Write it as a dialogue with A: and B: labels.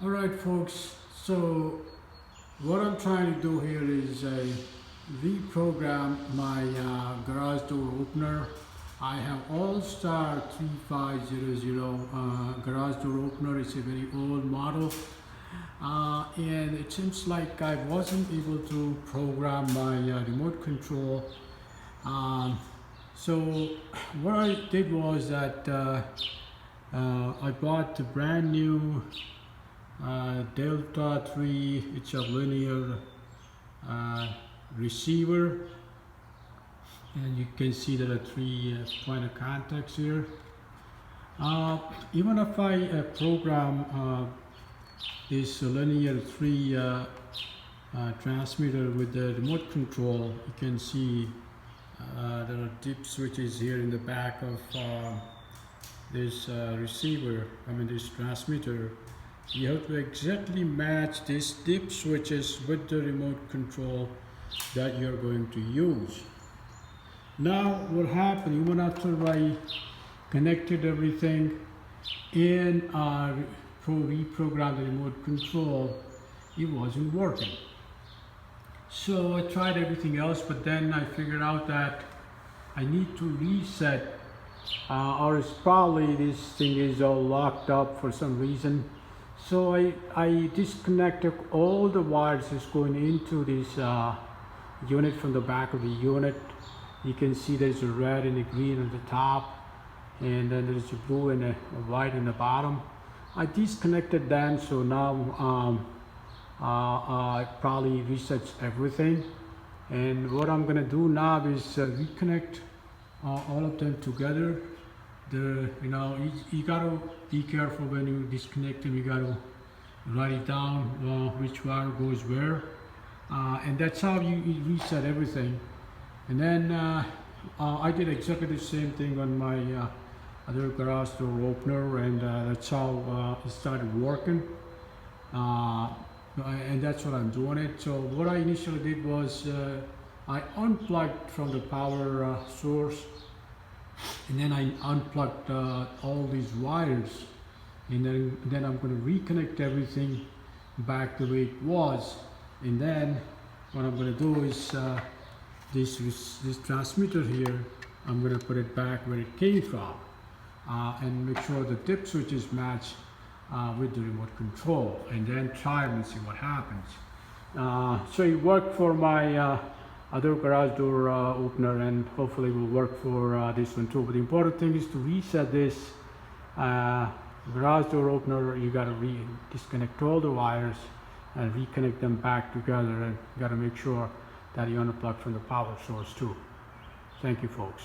A: All right, folks. So what I'm trying to do here is reprogram my garage door opener. I have Allstar 3500 garage door opener. It's a very old model. And it seems like I wasn't able to program my remote control. So what I did was that I bought the brand new Delta 3, it's a linear receiver, and you can see there are three point of contacts here. Even if I program this linear 3 transmitter with the remote control, you can see there are dip switches here in the back of this receiver, this transmitter. You have to exactly match these dip switches with the remote control that you're going to use. Now what happened, even after I connected everything and reprogrammed the remote control, it wasn't working. So I tried everything else, but then I figured out that I need to reset, or it's probably this thing is all locked up for some reason. So I disconnected all the wires that's going into this unit from the back of the unit. You can see there's a red and a green at the top, and then there's a blue and a white in the bottom. I disconnected them, so now it probably resets everything. And what I'm gonna do now is reconnect all of them together. You gotta be careful when you disconnect them. You gotta write it down which wire goes where, and that's how you reset everything. And then I did exactly the same thing on my other garage door opener, and that's how it started working. And that's what I'm doing it. So what I initially did was I unplugged from the power source, and then I unplugged all these wires, and then I'm going to reconnect everything back the way it was. And then what I'm going to do is this transmitter here, I'm going to put it back where it came from, and make sure the dip switches match with the remote control, and then try and see what happens. So it worked for my other garage door opener, and hopefully will work for this one too. But the important thing is to reset this garage door opener. You got to disconnect all the wires and reconnect them back together, and you got to make sure that you unplug from the power source too. Thank you, folks.